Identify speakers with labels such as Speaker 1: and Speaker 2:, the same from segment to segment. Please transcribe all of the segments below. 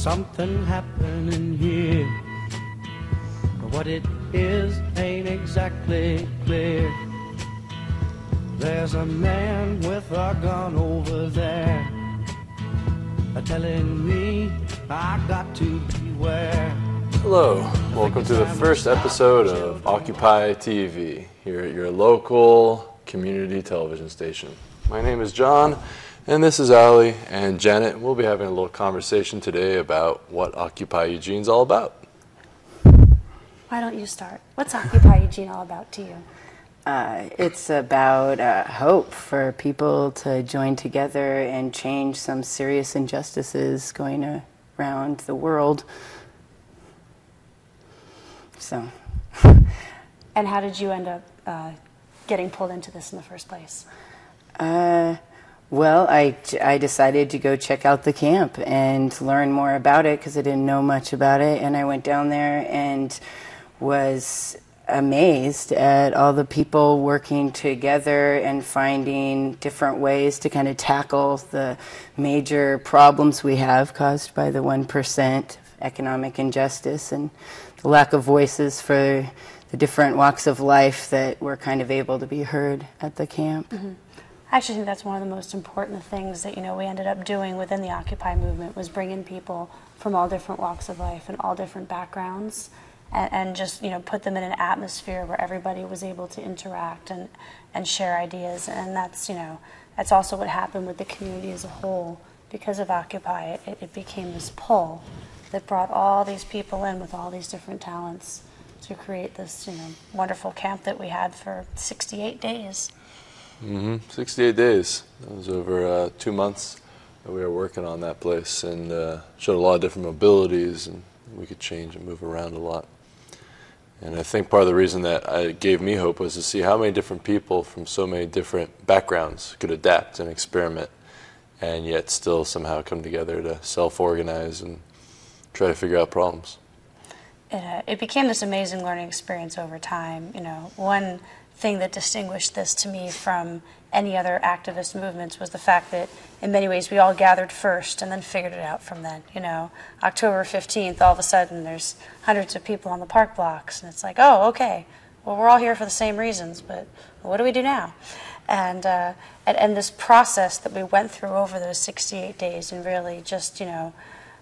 Speaker 1: something happening here. But what it is ain't exactly clear. There's a man with a gun over there, telling me I got to beware.
Speaker 2: Hello, welcome to the first episode of Occupy TV, here at your local community television station. My name is John, and this is Allie and Janet. We'll be having a little conversation today about what Occupy Eugene's all about.
Speaker 3: Why don't you start? What's Occupy Eugene all about to you?
Speaker 4: It's about hope for people to join together and change some serious injustices going around the world. So.
Speaker 3: And how did you end up getting pulled into this in the first place?
Speaker 4: Well, I decided to go check out the camp and learn more about it because I didn't know much about it. And I went down there and was amazed at all the people working together and finding different ways to kind of tackle the major problems we have caused by the 1% economic injustice and the lack of voices for the different walks of life that were kind of able to be heard at the camp.
Speaker 3: Mm-hmm. I actually think that's one of the most important things that, we ended up doing within the Occupy movement was bringing people from all different walks of life and all different backgrounds and just, put them in an atmosphere where everybody was able to interact and share ideas. And that's, that's also what happened with the community as a whole. Because of Occupy, it became this pull that brought all these people in with all these different talents to create this, wonderful camp that we had for 68 days.
Speaker 2: 68 days. That was over 2 months that we were working on that place, and showed a lot of different mobilities, and we could change and move around a lot. And I think part of the reason that it gave me hope was to see how many different people from so many different backgrounds could adapt and experiment and yet still somehow come together to self-organize and try to figure out problems.
Speaker 3: It became this amazing learning experience over time. One thing that distinguished this to me from any other activist movements was the fact that in many ways we all gathered first and then figured it out from then. October 15th, all of a sudden there's hundreds of people on the park blocks, and it's like, oh, okay, well, we're all here for the same reasons, but what do we do now? And this process that we went through over those 68 days and really just,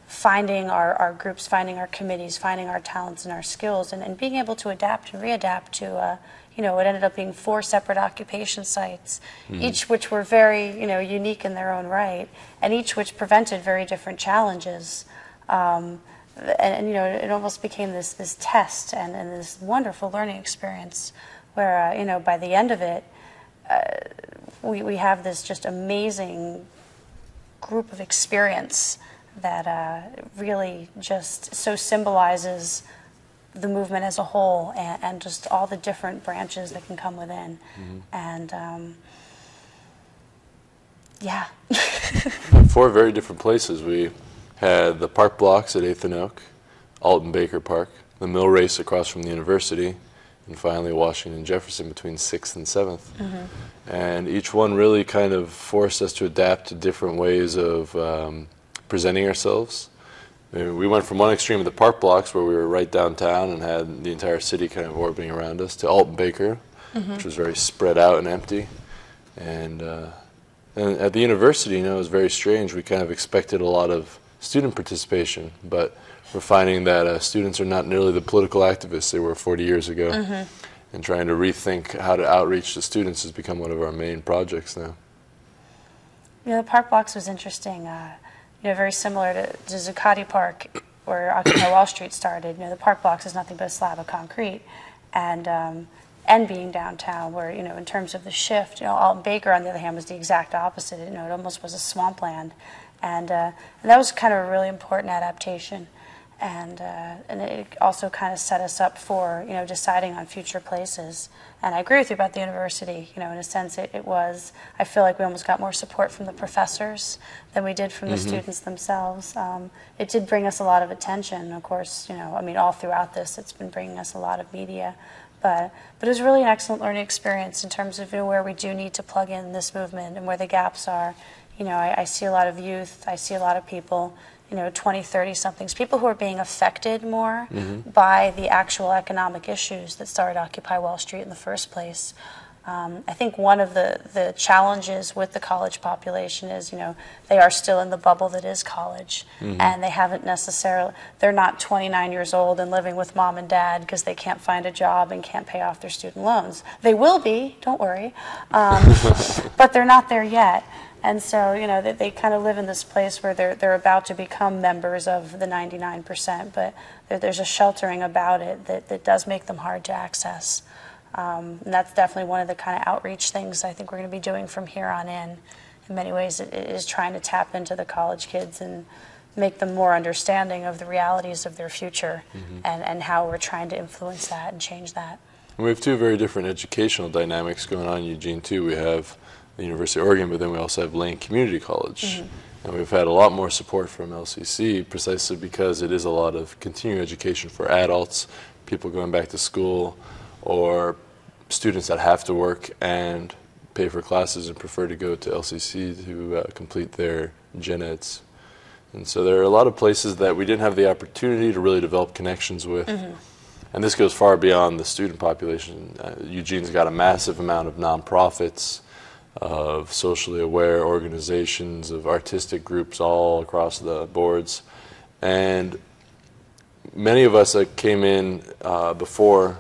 Speaker 3: finding our groups, finding our committees, finding our talents and our skills, and being able to adapt and readapt to, it ended up being 4 separate occupation sites, each which were very, unique in their own right, and each which presented very different challenges. And it almost became this test and this wonderful learning experience where, by the end of it, we have this just amazing group of experience that really just so symbolizes the movement as a whole and just all the different branches that can come within. And yeah.
Speaker 2: 4 very different places. We had the park blocks at 8th and Oak, Alton Baker Park, the mill race across from the university, and finally Washington Jefferson between 6th and 7th. And each one really kind of forced us to adapt to different ways of presenting ourselves. We went from one extreme of the park blocks where we were right downtown and had the entire city kind of orbiting around us to Alton Baker, which was very spread out and empty. And at the university, it was very strange. We kind of expected a lot of student participation, but we're finding that students are not nearly the political activists they were 40 years ago. And trying to rethink how to outreach to students has become one of our main projects now.
Speaker 3: The park blocks was interesting. Very similar to Zuccotti Park, where Occupy Wall Street started. The park blocks is nothing but a slab of concrete, and being downtown, where in terms of the shift, Alton Baker on the other hand was the exact opposite. It almost was a swampland, and that was kind of a really important adaptation. And it also kind of set us up for deciding on future places. And I agree with you about the university. In a sense, it was. I feel like we almost got more support from the professors than we did from the students themselves. It did bring us a lot of attention, of course. All throughout this, it's been bringing us a lot of media. But it was really an excellent learning experience in terms of where we do need to plug in this movement and where the gaps are. I see a lot of youth. I see a lot of people 20, 30 somethings, people who are being affected more by the actual economic issues that started Occupy Wall Street in the first place. I think one of the challenges with the college population is, they are still in the bubble that is college, and they haven't necessarily, they're not 29 years old and living with mom and dad because they can't find a job and can't pay off their student loans. They will be, don't worry, but they're not there yet. And so, they kind of live in this place where they're about to become members of the 99%, but there's a sheltering about it that does make them hard to access. And that's definitely one of the kind of outreach things I think we're going to be doing from here on in. In many ways, it is trying to tap into the college kids and make them more understanding of the realities of their future and how we're trying to influence that and change that.
Speaker 2: And we have two very different educational dynamics going on in Eugene, too. We have the University of Oregon, but then we also have Lane Community College. And we've had a lot more support from LCC precisely because it is a lot of continuing education for adults, people going back to school, or students that have to work and pay for classes and prefer to go to LCC to complete their gen eds. And so there are a lot of places that we didn't have the opportunity to really develop connections with. And this goes far beyond the student population. Eugene's got a massive amount of nonprofits, of socially aware organizations, of artistic groups all across the boards. And many of us that came in before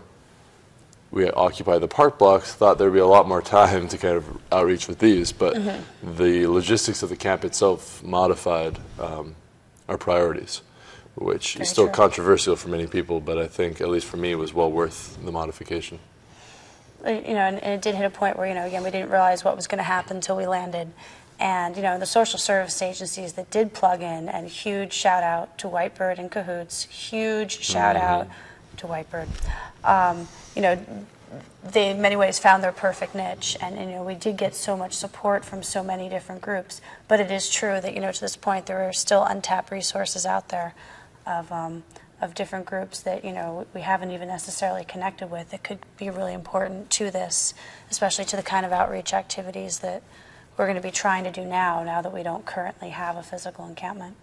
Speaker 2: we occupied the park blocks thought there'd be a lot more time to kind of outreach with these, but the logistics of the camp itself modified our priorities, which is still controversial for many people, but I think, at least for me, it was well worth the modification.
Speaker 3: And it did hit a point where, again, we didn't realize what was going to happen until we landed. And, the social service agencies that did plug in, and huge shout out to Whitebird and Cahoots, huge shout out to Whitebird. They in many ways found their perfect niche, and we did get so much support from so many different groups. But it is true that to this point there are still untapped resources out there of different groups that we haven't even necessarily connected with that could be really important to this, especially to the kind of outreach activities that we're going to be trying to do now that we don't currently have a physical encampment.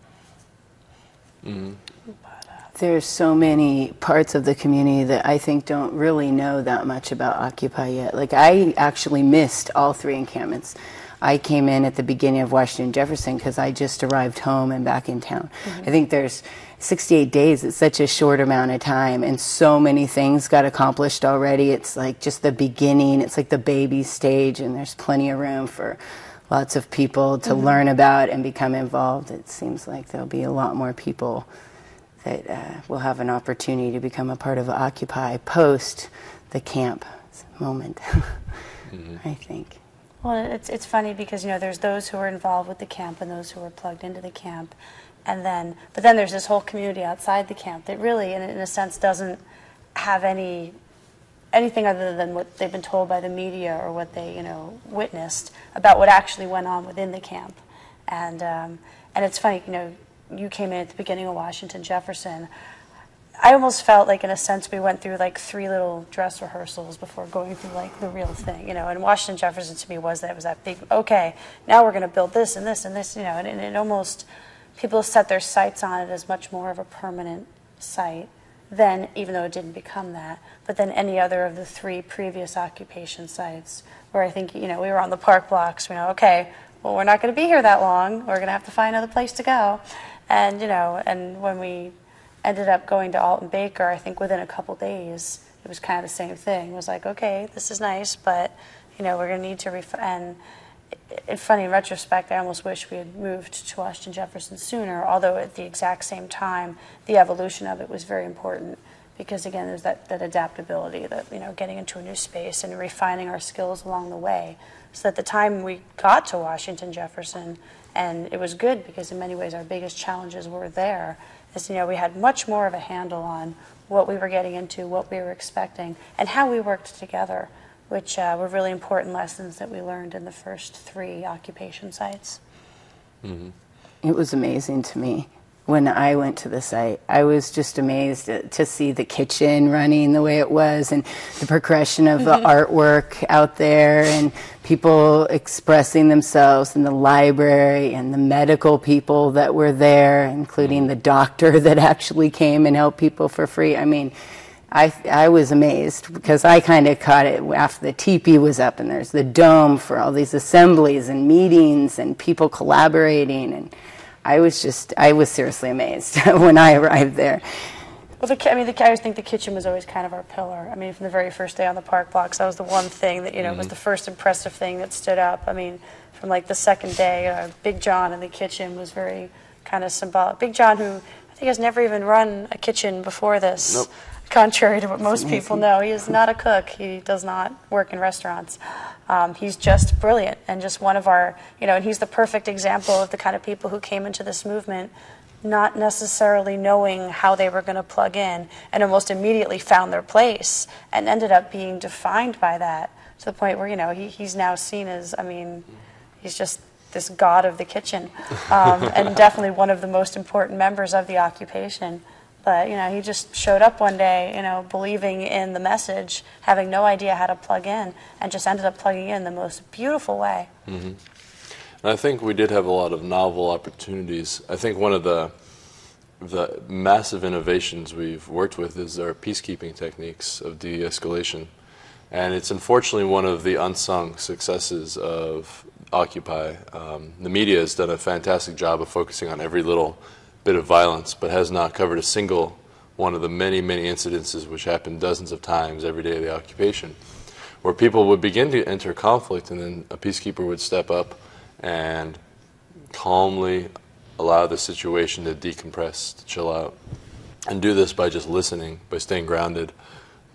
Speaker 4: There's so many parts of the community that I think don't really know that much about Occupy yet. Like, I actually missed all 3 encampments. I came in at the beginning of Washington Jefferson because I just arrived home and back in town. I think there's 68 days. It's such a short amount of time, and so many things got accomplished already. It's like just the beginning. It's like the baby stage, and there's plenty of room for lots of people to learn about and become involved. It seems like there'll be a lot more people that will have an opportunity to become a part of Occupy post the camp moment, I think.
Speaker 3: Well, it's funny because, there's those who are involved with the camp and those who are plugged into the camp. But then there's this whole community outside the camp that really, in a sense, doesn't have anything other than what they've been told by the media or what they, witnessed about what actually went on within the camp. And it's funny, you came in at the beginning of Washington Jefferson. I almost felt like, in a sense, we went through like 3 little dress rehearsals before going through like the real thing, And Washington Jefferson to me was that big, okay, now we're going to build this and this and this, and it almost, people set their sights on it as much more of a permanent site than, even though it didn't become that, but then any other of the 3 previous occupation sites where I think, we were on the park blocks, okay, well, we're not going to be here that long, we're going to have to find another place to go. And, and when we ended up going to Alton Baker, I think within a couple days, it was kind of the same thing. It was like, okay, this is nice, but, we're going to need to and it's funny, in retrospect, I almost wish we had moved to Washington Jefferson sooner, although at the exact same time, the evolution of it was very important because, again, there's that adaptability, that, getting into a new space and refining our skills along the way. So at the time we got to Washington Jefferson, and it was good because in many ways our biggest challenges were there, is, we had much more of a handle on what we were getting into, what we were expecting, and how we worked together, which were really important lessons that we learned in the first 3 occupation sites.
Speaker 4: It was amazing to me when I went to the site. I was just amazed to see the kitchen running the way it was, and the progression of the artwork out there, and people expressing themselves in the library, and the medical people that were there, including the doctor that actually came and helped people for free. I mean, I was amazed because I kind of caught it after the teepee was up, and there's the dome for all these assemblies and meetings and people collaborating, and I was seriously amazed when I arrived there.
Speaker 3: Well, I always think the kitchen was always kind of our pillar. I mean, from the very first day on the park blocks, that was the one thing that, was the first impressive thing that stood up. I mean, from like the second day, Big John in the kitchen was very kind of symbolic. Big John, who I think has never even run a kitchen before this.
Speaker 2: Nope.
Speaker 3: Contrary to what most people know, he is not a cook. He does not work in restaurants. He's just brilliant and just one of our, and he's the perfect example of the kind of people who came into this movement not necessarily knowing how they were going to plug in, and almost immediately found their place and ended up being defined by that, to the point where, he's now seen as, he's just this god of the kitchen, and definitely one of the most important members of the occupation. But, he just showed up one day, believing in the message, having no idea how to plug in, and just ended up plugging in the most beautiful way.
Speaker 2: Mm-hmm. And I think we did have a lot of novel opportunities. I think one of the massive innovations we've worked with is our peacekeeping techniques of de-escalation. And it's unfortunately one of the unsung successes of Occupy. The media has done a fantastic job of focusing on every little bit of violence, but has not covered a single one of the many, many incidences which happened dozens of times every day of the occupation, where people would begin to enter conflict, and then a peacekeeper would step up and calmly allow the situation to decompress, to chill out, and do this by just listening, by staying grounded,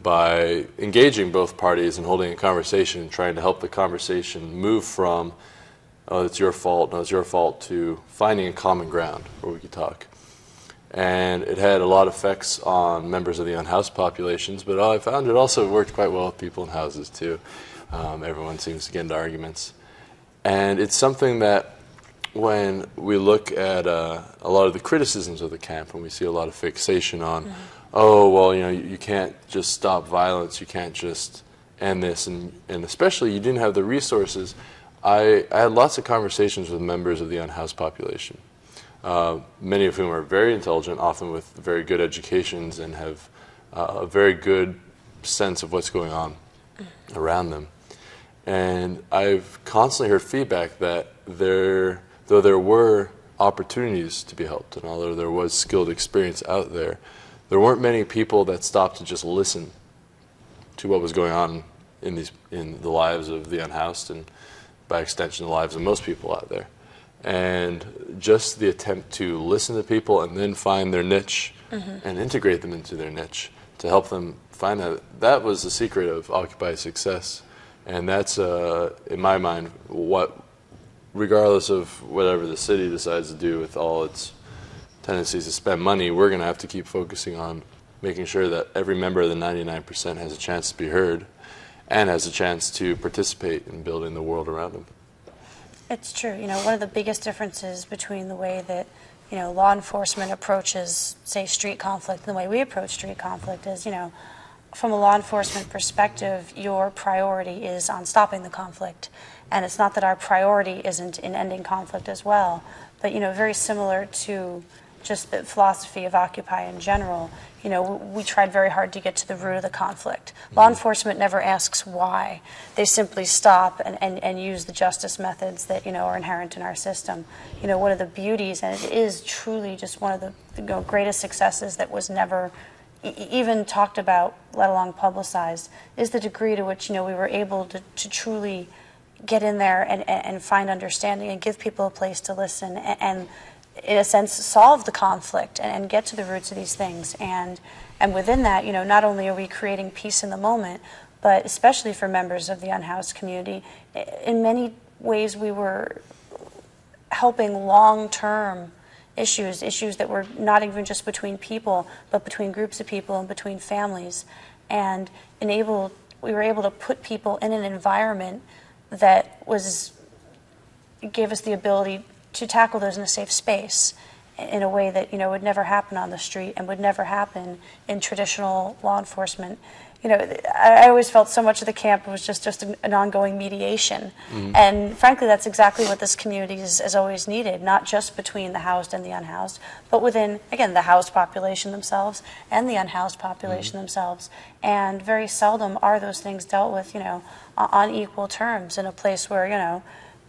Speaker 2: by engaging both parties and holding a conversation and trying to help the conversation move from oh, it's your fault, no, it's your fault, to finding a common ground where we could talk. And it had a lot of effects on members of the unhoused populations, but I found it also worked quite well with people in houses too. Everyone seems to get into arguments. And it's something that when we look at a lot of the criticisms of the camp, and we see a lot of fixation on, oh, well, you can't just stop violence, you can't just end this, and especially you didn't have the resources. I had lots of conversations with members of the unhoused population, many of whom are very intelligent, often with very good educations, and have a very good sense of what's going on around them. And I've constantly heard feedback that though there were opportunities to be helped, and although there was skilled experience out there, there weren't many people that stopped to just listen to what was going on in the lives of the unhoused, and by extension the lives of most people out there. And just the attempt to listen to people and then find their niche and integrate them into their niche to help them find that was the secret of Occupy's success. And that's, in my mind, what, regardless of whatever the city decides to do with all its tendencies to spend money, we're going to have to keep focusing on making sure that every member of the 99% has a chance to be heard and has a chance to participate in building the world around them.
Speaker 3: It's true. One of the biggest differences between the way that, law enforcement approaches, say, street conflict, and the way we approach street conflict is, from a law enforcement perspective, your priority is on stopping the conflict. And it's not that our priority isn't in ending conflict as well, but, very similar to just the philosophy of Occupy in general, we tried very hard to get to the root of the conflict. Law enforcement never asks why. They simply stop and use the justice methods that, are inherent in our system. One of the beauties, and it is truly just one of the greatest successes that was never even talked about, let alone publicized, is the degree to which, we were able to truly get in there and find understanding and give people a place to listen and in a sense, solve the conflict and get to the roots of these things. And within that, not only are we creating peace in the moment, but especially for members of the unhoused community, in many ways we were helping long-term issues that were not even just between people, but between groups of people and between families. And we were able to put people in an environment that gave us the ability to tackle those in a safe space. in a way that, would never happen on the street and would never happen in traditional law enforcement. I always felt so much of the camp was just an ongoing mediation. And frankly, that's exactly what this community has always needed, not just between the housed and the unhoused, but within, again, the housed population themselves and the unhoused population themselves. And very seldom are those things dealt with, on equal terms in a place where,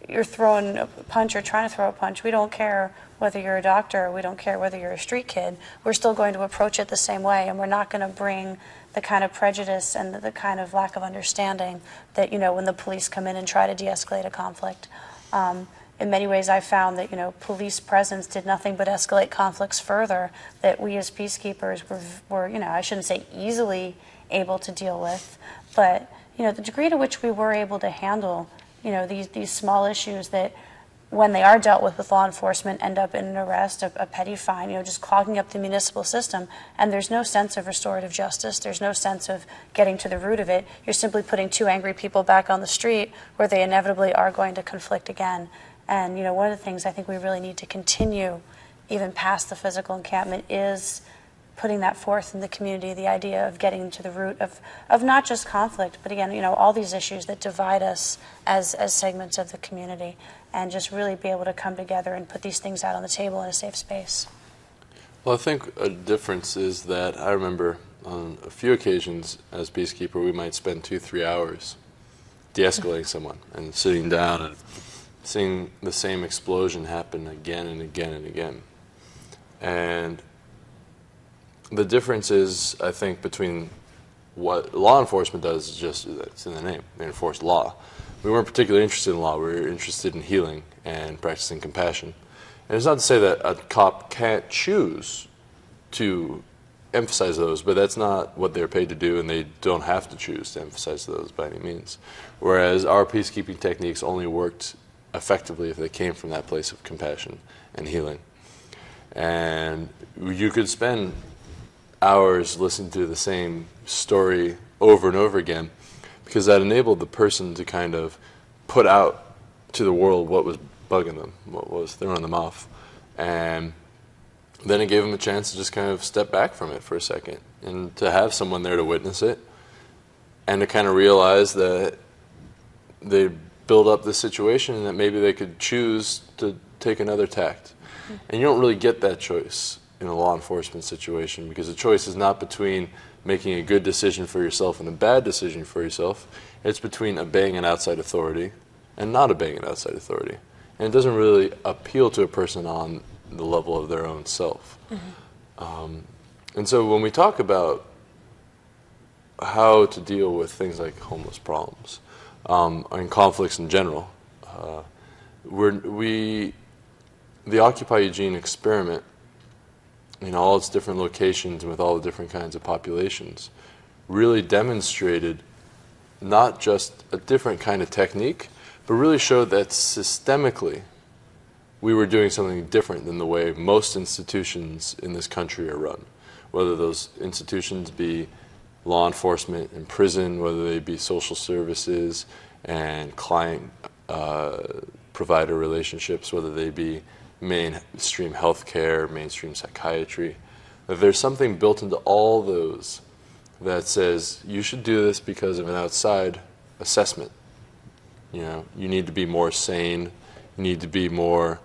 Speaker 3: you're throwing a punch or trying to throw a punch. We don't care whether you're a doctor, we don't care whether you're a street kid. We're still going to approach it the same way, and we're not going to bring the kind of prejudice and the kind of lack of understanding that, when the police come in and try to de-escalate a conflict. In many ways, I found that, police presence did nothing but escalate conflicts further, that we as peacekeepers were I shouldn't say easily able to deal with, but, the degree to which we were able to handle, these small issues that, when they are dealt with law enforcement, end up in an arrest, a petty fine, just clogging up the municipal system, and there's no sense of restorative justice, there's no sense of getting to the root of it. You're simply putting two angry people back on the street where they inevitably are going to conflict again. And, one of the things I think we really need to continue, even past the physical encampment, is putting that forth in the community, the idea of getting to the root of not just conflict, but again, all these issues that divide us as segments of the community, and just really be able to come together and put these things out on the table in a safe space.
Speaker 2: Well, I think a difference is that I remember on a few occasions as peacekeeper, we might spend 2-3 hours de-escalating someone and sitting down and seeing the same explosion happen again and again and again. And the difference is, I think, between what law enforcement does is just, it's in the name, they enforce law. We weren't particularly interested in law, we were interested in healing and practicing compassion. And it's not to say that a cop can't choose to emphasize those, but that's not what they're paid to do, and they don't have to choose to emphasize those by any means. Whereas our peacekeeping techniques only worked effectively if they came from that place of compassion and healing. And you could spend hours listening to the same story over and over again, because that enabled the person to kind of put out to the world what was bugging them, what was throwing them off. And then it gave them a chance to just kind of step back from it for a second and to have someone there to witness it and to kind of realize that they build up this situation and that maybe they could choose to take another tact. And you don't really get that choice in a law enforcement situation, because the choice is not between making a good decision for yourself and a bad decision for yourself. It's between obeying an outside authority and not obeying an outside authority. And it doesn't really appeal to a person on the level of their own self. And so when we talk about how to deal with things like homeless problems and conflicts in general, the Occupy Eugene experiment, in all its different locations with all the different kinds of populations, really demonstrated not just a different kind of technique, but really showed that systemically we were doing something different than the way most institutions in this country are run. Whether those institutions be law enforcement and prison, whether they be social services and client provider relationships, whether they be mainstream healthcare, mainstream psychiatry, that there's something built into all those that says you should do this because of an outside assessment. You need to be more sane, you need to be more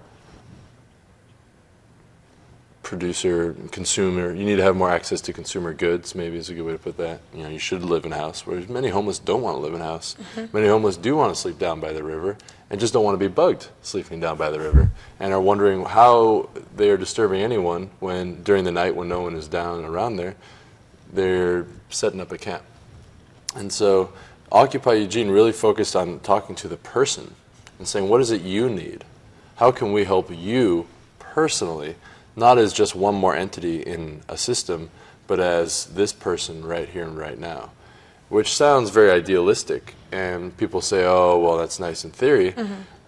Speaker 2: producer, consumer, you need to have more access to consumer goods, maybe is a good way to put that. You should live in a house, whereas many homeless don't want to live in a house. Many homeless do want to sleep down by the river and just don't want to be bugged sleeping down by the river, and are wondering how they are disturbing anyone when during the night when no one is down and around there, they're setting up a camp. And so Occupy Eugene really focused on talking to the person and saying, what is it you need? How can we help you personally, not as just one more entity in a system, but as this person right here and right now? Which sounds very idealistic, and people say, oh, well, that's nice in theory.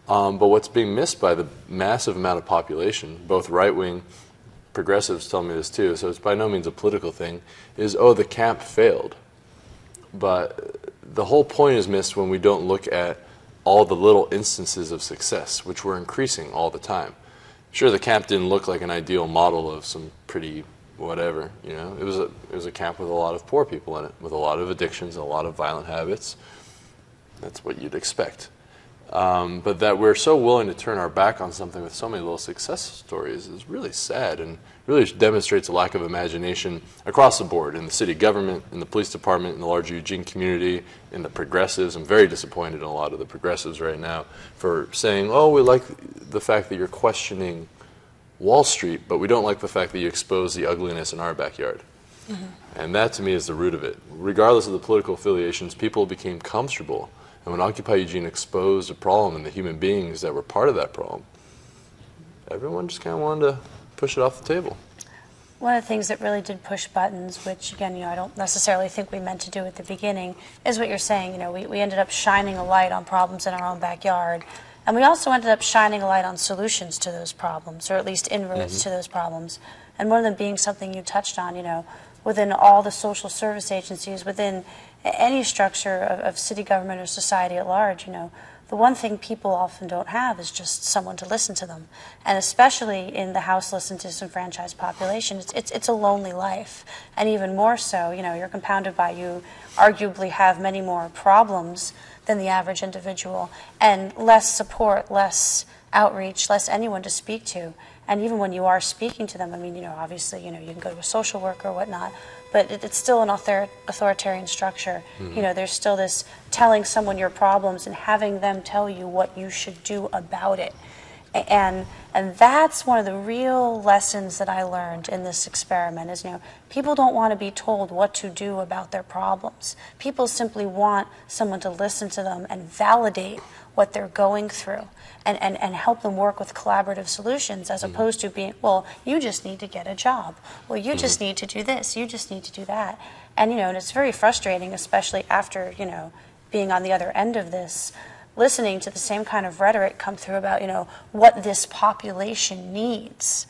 Speaker 2: But what's being missed by the massive amount of population, both right-wing progressives tell me this too, so it's by no means a political thing, is, oh, the camp failed. But the whole point is missed when we don't look at all the little instances of success, which were increasing all the time. Sure, the camp didn't look like an ideal model of some pretty whatever, It was a camp with a lot of poor people in it, with a lot of addictions, a lot of violent habits. That's what you'd expect. But that we're so willing to turn our back on something with so many little success stories is really sad, and really demonstrates a lack of imagination across the board, in the city government, in the police department, in the larger Eugene community, in the progressives. I'm very disappointed in a lot of the progressives right now for saying, oh, we like the fact that you're questioning Wall Street, but we don't like the fact that you expose the ugliness in our backyard. Mm-hmm. And that, to me, is the root of it. Regardless of the political affiliations, people became comfortable. And when Occupy Eugene exposed a problem and the human beings that were part of that problem, everyone just kind of wanted to push it off the table.
Speaker 3: One of the things that really did push buttons, which again, I don't necessarily think we meant to do at the beginning, is what you're saying. We ended up shining a light on problems in our own backyard. And we also ended up shining a light on solutions to those problems, or at least inroads to those problems. And one of them being something you touched on, within all the social service agencies, within any structure of city government or society at large, the one thing people often don't have is just someone to listen to them. And especially in the houseless and disenfranchised population, it's a lonely life. And even more so, you're compounded by, you arguably have many more problems than the average individual, and less support, less outreach, less anyone to speak to. And even when you are speaking to them, obviously, you can go to a social worker or whatnot, but it's still an authoritarian structure. Mm-hmm. There's still this telling someone your problems and having them tell you what you should do about it. And that's one of the real lessons that I learned in this experiment is, people don't want to be told what to do about their problems. People simply want someone to listen to them and validate what they're going through and help them work with collaborative solutions, as opposed to being, well, you just need to get a job. Well, you just need to do this. You just need to do that. And, and it's very frustrating, especially after, being on the other end of this, listening to the same kind of rhetoric come through about, what this population needs.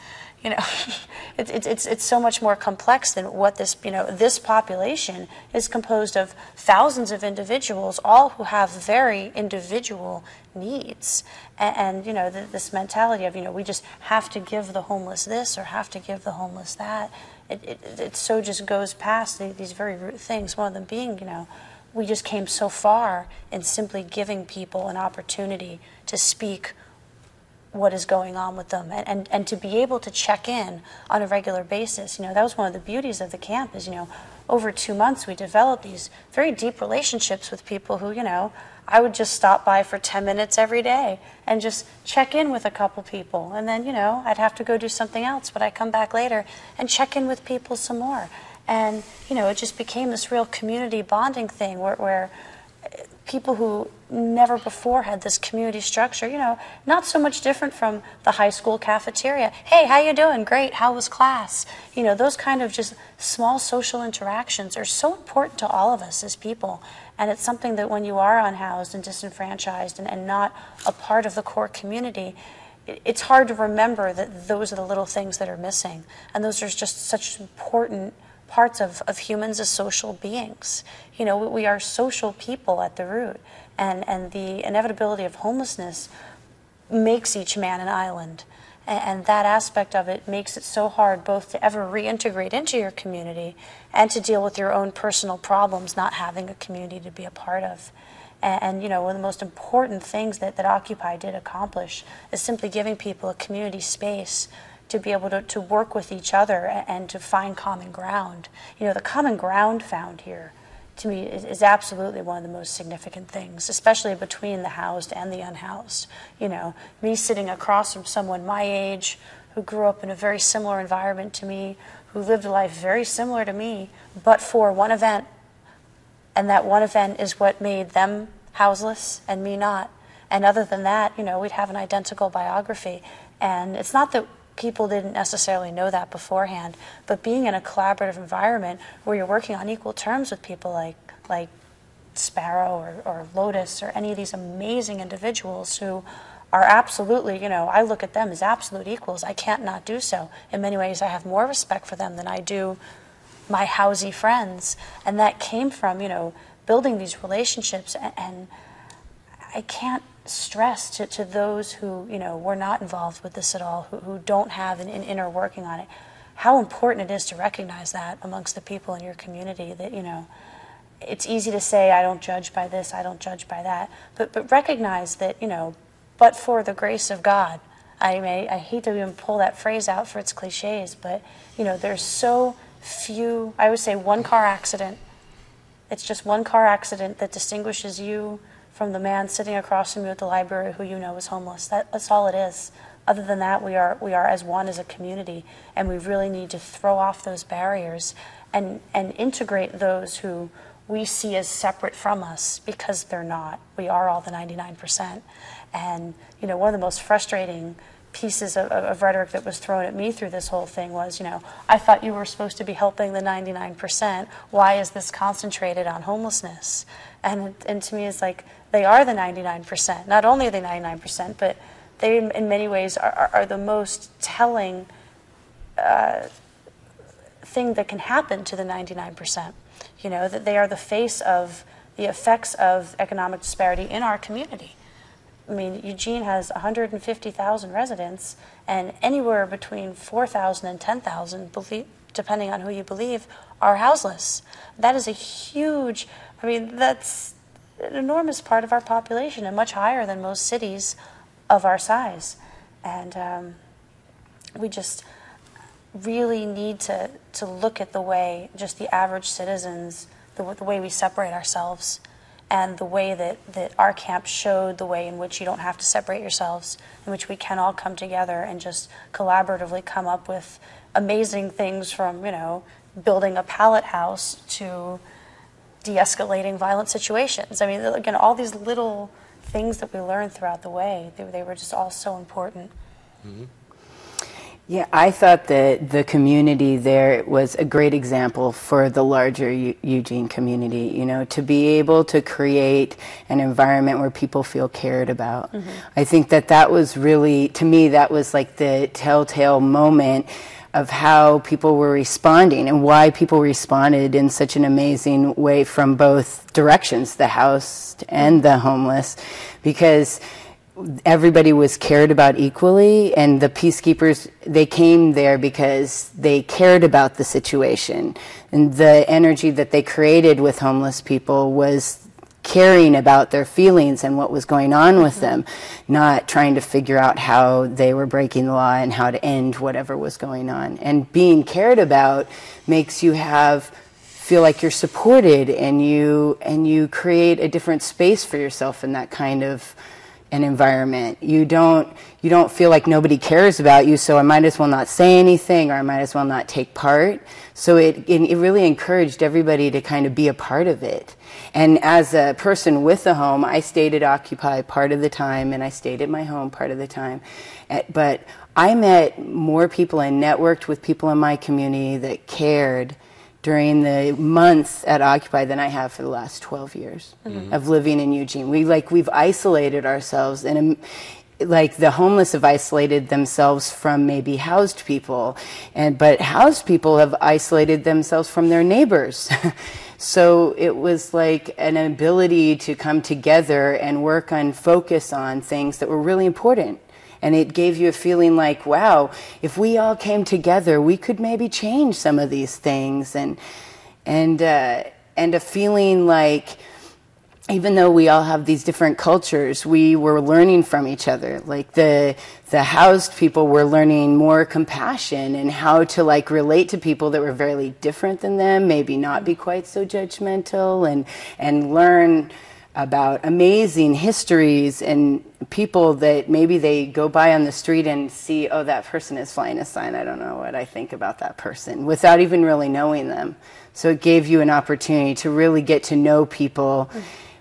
Speaker 3: It's so much more complex than what this, this population is composed of thousands of individuals, all who have very individual needs. And this mentality of, we just have to give the homeless this or have to give the homeless that. It so just goes past these very root things, one of them being, we just came so far in simply giving people an opportunity to speak what is going on with them and to be able to check in on a regular basis. That was one of the beauties of the camp is, over 2 months we developed these very deep relationships with people who, I would just stop by for 10 minutes every day and just check in with a couple people. And then, I'd have to go do something else, but I'd come back later and check in with people some more. And, it just became this real community bonding thing where people who never before had this community structure, not so much different from the high school cafeteria. Hey, how you doing? Great. How was class? Those kind of just small social interactions are so important to all of us as people. And it's something that when you are unhoused and disenfranchised and not a part of the core community, it's hard to remember that those are the little things that are missing. And those are just such important parts of humans as social beings. We are social people at the root, and the inevitability of homelessness makes each man an island, and that aspect of it makes it so hard both to ever reintegrate into your community and to deal with your own personal problems not having a community to be a part of. And one of the most important things that Occupy did accomplish is simply giving people a community space to be able to work with each other and to find common ground. The common ground found here, to me, is absolutely one of the most significant things, especially between the housed and the unhoused. Me sitting across from someone my age who grew up in a very similar environment to me, who lived a life very similar to me, but for one event, and that one event is what made them houseless and me not. And other than that, we'd have an identical biography. And it's not that people didn't necessarily know that beforehand, but being in a collaborative environment where you're working on equal terms with people like Sparrow or Lotus or any of these amazing individuals who are absolutely, I look at them as absolute equals. I can't not do so. In many ways, I have more respect for them than I do my housey friends. And that came from, building these relationships. And I can't stress to those who, you know, were not involved with this at all, who don't have an inner working on it, how important it is to recognize that amongst the people in your community, that, you know, it's easy to say, I don't judge by this, I don't judge by that, but recognize that, you know, but for the grace of God, I hate to even pull that phrase out for its cliches, but, you know, there's so few, I would say one car accident, it's just one car accident that distinguishes you from the man sitting across from you at the library who you know is homeless. That's all it is. Other than that, we are as one as a community, and we really need to throw off those barriers and integrate those who we see as separate from us, because they're not. We are all the 99%. And, you know, one of the most frustrating pieces of rhetoric that was thrown at me through this whole thing was, you know, I thought you were supposed to be helping the 99%. Why is this concentrated on homelessness? And to me, it's like, they are the 99%. Not only are they 99%, but they, in many ways, are the most telling thing that can happen to the 99%. You know, that they are the face of the effects of economic disparity in our community. I mean, Eugene has 150,000 residents, and anywhere between 4,000 and 10,000, depending on who you believe, are houseless. That is a huge, I mean, that's an enormous part of our population, and much higher than most cities of our size. And we just really need to look at the way just the average citizens, the way we separate ourselves, and the way that our camp showed the way in which you don't have to separate yourselves, in which we can all come together and just collaboratively come up with amazing things, from, you know, building a pallet house to de-escalating violent situations. I mean, again, all these little things that we learned throughout the way, they were just all so important.
Speaker 2: Mm-hmm.
Speaker 4: Yeah, I thought that the community there was a great example for the larger Eugene community, you know, to be able to create an environment where people feel cared about. Mm-hmm. I think that was really, to me, that was like the telltale moment of how people were responding and why people responded in such an amazing way from both directions, the housed and the homeless, because everybody was cared about equally, and the peacekeepers, they came there because they cared about the situation. And the energy that they created with homeless people was caring about their feelings and what was going on with them, not trying to figure out how they were breaking the law and how to end whatever was going on. And being cared about makes you feel like you're supported, and you create a different space for yourself in that kind of an environment. You don't feel like nobody cares about you, so I might as well not say anything, or I might as well not take part. So it really encouraged everybody to kind of be a part of it. And as a person with a home, I stayed at Occupy part of the time, and I stayed at my home part of the time. But I met more people and networked with people in my community that cared during the months at Occupy than I have for the last 12 years of living in Eugene. We've isolated ourselves, and like the homeless have isolated themselves from maybe housed people, but housed people have isolated themselves from their neighbors. So it was like an ability to come together and work on, focus on things that were really important. And it gave you a feeling like, wow, if we all came together, we could maybe change some of these things. And a feeling like, even though we all have these different cultures, we were learning from each other. Like the housed people were learning more compassion and how to like relate to people that were very different than them, maybe not be quite so judgmental, and learn about amazing histories and people that maybe they go by on the street and see, oh, that person is flying a sign, I don't know what I think about that person, without even really knowing them. So it gave you an opportunity to really get to know people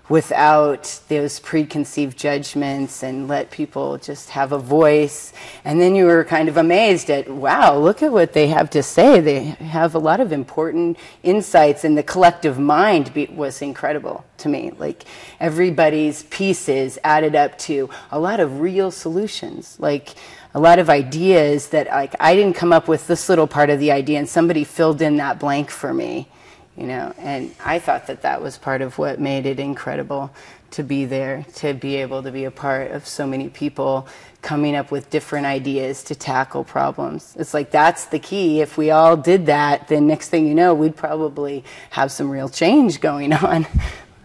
Speaker 4: without those preconceived judgments, and let people just have a voice. And then you were kind of amazed at, wow, look at what they have to say. They have a lot of important insights, and the collective mind was incredible to me. Like everybody's pieces added up to a lot of real solutions, like a lot of ideas that like I didn't come up with this little part of the idea and somebody filled in that blank for me. you know. And I thought that that was part of what made it incredible to be there, to be able to be a part of so many people coming up with different ideas to tackle problems. It's like that's the key. If we all did that, then next thing you know, we'd probably have some real change going on.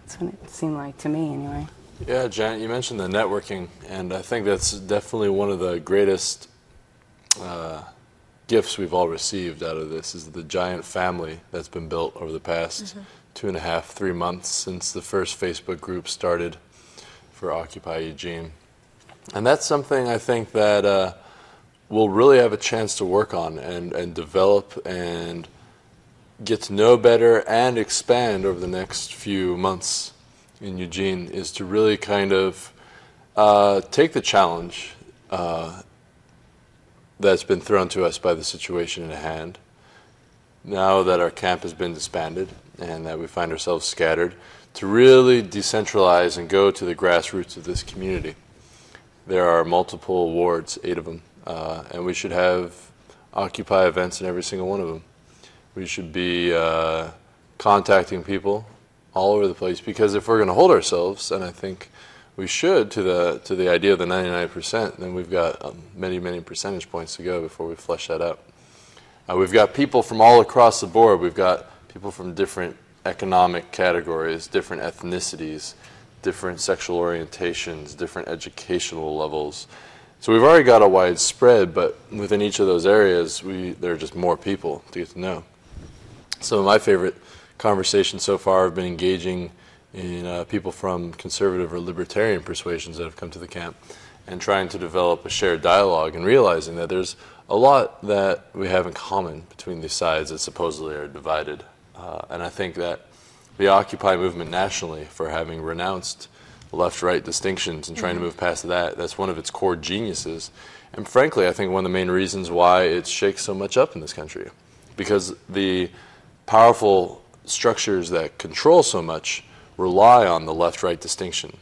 Speaker 4: That's what it seemed like to me anyway.
Speaker 2: Yeah, Janet, you mentioned the networking, and I think that's definitely one of the greatest gifts we've all received out of this, is the giant family that's been built over the past 2.5, 3 months since the first Facebook group started for Occupy Eugene. And that's something I think that we'll really have a chance to work on and develop and get to know better and expand over the next few months in Eugene, is to really kind of take the challenge that's been thrown to us by the situation at hand, now that our camp has been disbanded and that we find ourselves scattered, to really decentralize and go to the grassroots of this community. There are multiple wards, 8 of them, and we should have Occupy events in every single one of them. We should be contacting people all over the place, because if we're going to hold ourselves, and I think we should, to the idea of the 99%, then we've got many, many percentage points to go before we flesh that out. We've got people from all across the board. We've got people from different economic categories, different ethnicities, different sexual orientations, different educational levels. So we've already got a wide spread, but within each of those areas, there are just more people to get to know. Some of my favorite conversations so far have been engaging in people from conservative or libertarian persuasions that have come to the camp, and trying to develop a shared dialogue and realizing that there's a lot that we have in common between these sides that supposedly are divided. And I think that the Occupy movement nationally, for having renounced left-right distinctions and trying to move past that, that's one of its core geniuses. And frankly, I think one of the main reasons why it shakes so much up in this country. Because the powerful structures that control so much rely on the left-right distinction,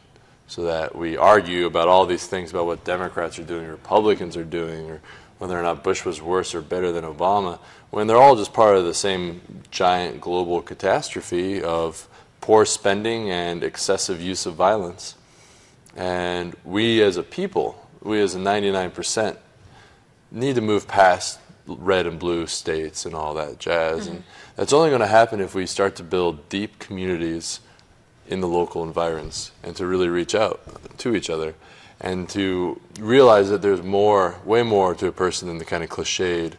Speaker 2: so that we argue about all these things about what Democrats are doing, Republicans are doing, or whether or not Bush was worse or better than Obama, when they're all just part of the same giant global catastrophe of poor spending and excessive use of violence. And we as a people, we as a 99%, need to move past red and blue states and all that jazz. And that's only going to happen if we start to build deep communities in the local environs, and to really reach out to each other, and to realize that there's more, way more to a person than the kind of cliched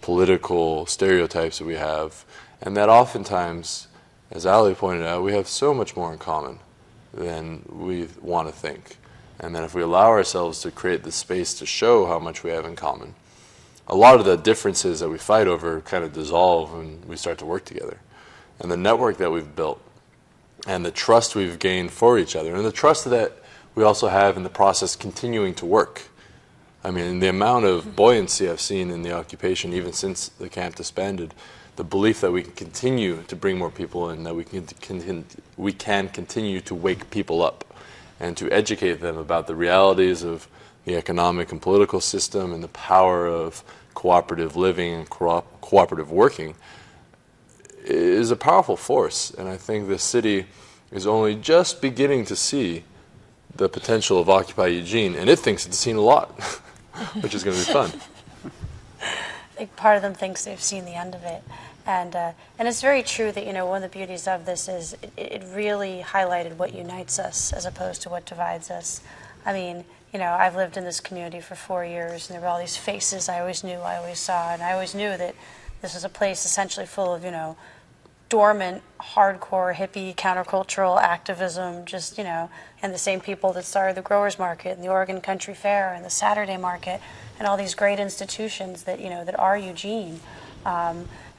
Speaker 2: political stereotypes that we have, and that oftentimes, as Ali pointed out, we have so much more in common than we want to think. And then if we allow ourselves to create the space to show how much we have in common, a lot of the differences that we fight over kind of dissolve when we start to work together. And the network that we've built, and the trust we've gained for each other, and the trust that we also have in the process continuing to work. I mean, the amount of buoyancy I've seen in the occupation, even since the camp disbanded, the belief that we can continue to bring more people in, that we can continue to wake people up and to educate them about the realities of the economic and political system and the power of cooperative living and cooperative working, is a powerful force. And I think the city is only just beginning to see the potential of Occupy Eugene, and it thinks it's seen a lot, which is going to be fun.
Speaker 3: I think part of them thinks they've seen the end of it. And it's very true that, you know, one of the beauties of this is it really highlighted what unites us as opposed to what divides us. I mean, you know, I've lived in this community for 4 years, and there were all these faces I always knew, I always saw, and I always knew that this was a place essentially full of, you know, dormant, hardcore, hippie, countercultural activism, just, you know, and the same people that started the Growers Market and the Oregon Country Fair and the Saturday Market and all these great institutions that, you know, that are Eugene.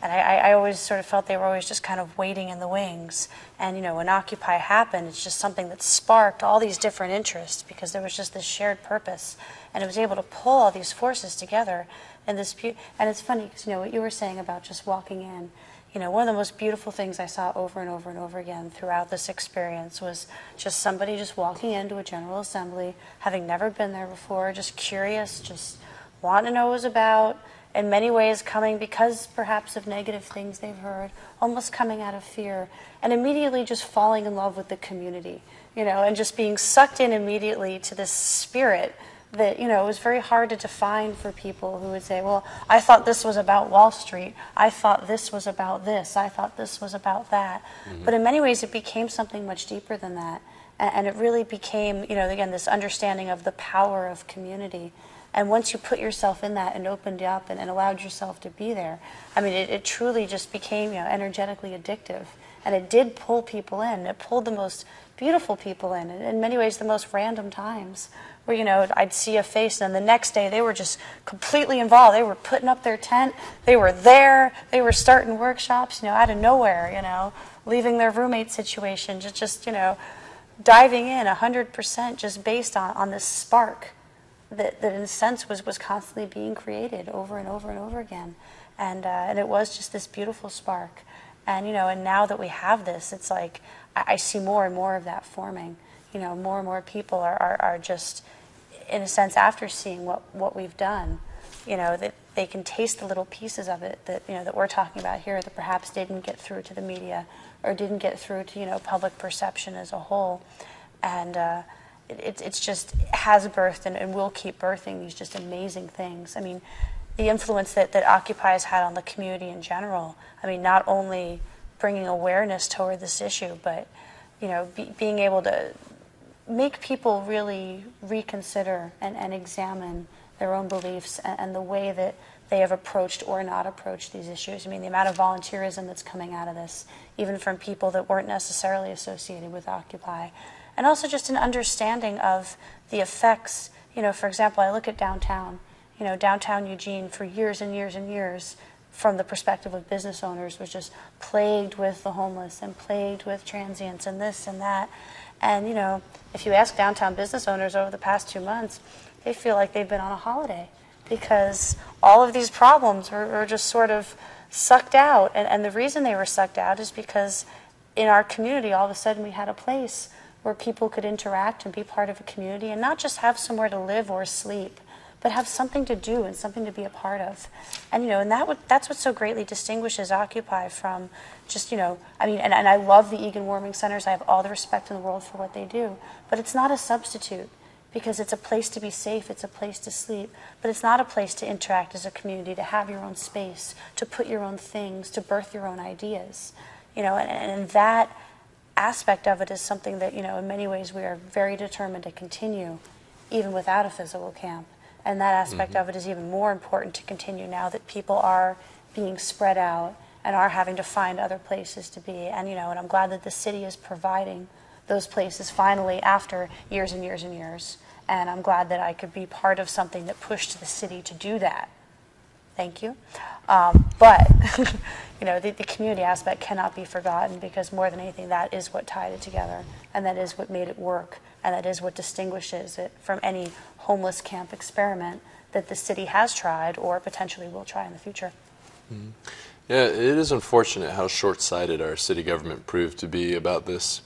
Speaker 3: And I always sort of felt they were always just kind of waiting in the wings. And, you know, when Occupy happened, it's just something that sparked all these different interests because there was just this shared purpose. And it was able to pull all these forces together. And it's funny because, you know, what you were saying about just walking in, you know, one of the most beautiful things I saw over and over and over again throughout this experience was just somebody just walking into a General Assembly, having never been there before, just curious, just wanting to know what it was about, in many ways coming because perhaps of negative things they've heard, almost coming out of fear, and immediately just falling in love with the community, and just being sucked in immediately to this spirit that, it was very hard to define for people who would say, well, I thought this was about Wall Street. I thought this was about this. I thought this was about that. Mm-hmm. But in many ways, it became something much deeper than that. And it really became, again, this understanding of the power of community. And once you put yourself in that and opened up and allowed yourself to be there, I mean, it truly just became, energetically addictive. And it did pull people in. It pulled the most beautiful people in many ways, the most random times. Where, I'd see a face, and then the next day they were just completely involved. They were putting up their tent. They were there. They were starting workshops, out of nowhere, leaving their roommate situation, just diving in 100% just based on this spark that in a sense was constantly being created over and over and over again. And it was just this beautiful spark. And, and now that we have this, it's like I see more and more of that forming. More and more people are just, in a sense, after seeing what we've done, that they can taste the little pieces of it that we're talking about here that perhaps didn't get through to the media or didn't get through to, public perception as a whole. And it's just has birthed and will keep birthing these just amazing things. I mean, the influence that Occupy has had on the community in general, I mean, not only bringing awareness toward this issue, but, being able to make people really reconsider and examine their own beliefs and the way that they have approached or not approached these issues. I mean, the amount of volunteerism that's coming out of this, even from people that weren't necessarily associated with Occupy. And also just an understanding of the effects. For example, I look at downtown. Downtown Eugene for years and years and years, from the perspective of business owners, was just plagued with the homeless and plagued with transients and this and that. And, if you ask downtown business owners over the past 2 months, they feel like they've been on a holiday because all of these problems were just sort of sucked out. And the reason they were sucked out is because in our community, all of a sudden we had a place where people could interact and be part of a community and not just have somewhere to live or sleep, but have something to do and something to be a part of. And, and that's what so greatly distinguishes Occupy from just, and I love the Egan Warming Centers. I have all the respect in the world for what they do. But it's not a substitute because it's a place to be safe, it's a place to sleep, but it's not a place to interact as a community, to have your own space, to put your own things, to birth your own ideas. And that aspect of it is something that, in many ways we are very determined to continue, even without a physical camp. And that aspect of it is even more important to continue now that people are being spread out and are having to find other places to be. And, and I'm glad that the city is providing those places finally after years and years and years. And I'm glad that I could be part of something that pushed the city to do that. Thank you. But, the community aspect cannot be forgotten because more than anything, that is what tied it together. And that is what made it work. And that is what distinguishes it from any homeless camp experiment that the city has tried or potentially will try in the future.
Speaker 2: Mm-hmm. Yeah, it is unfortunate how short-sighted our city government proved to be about this.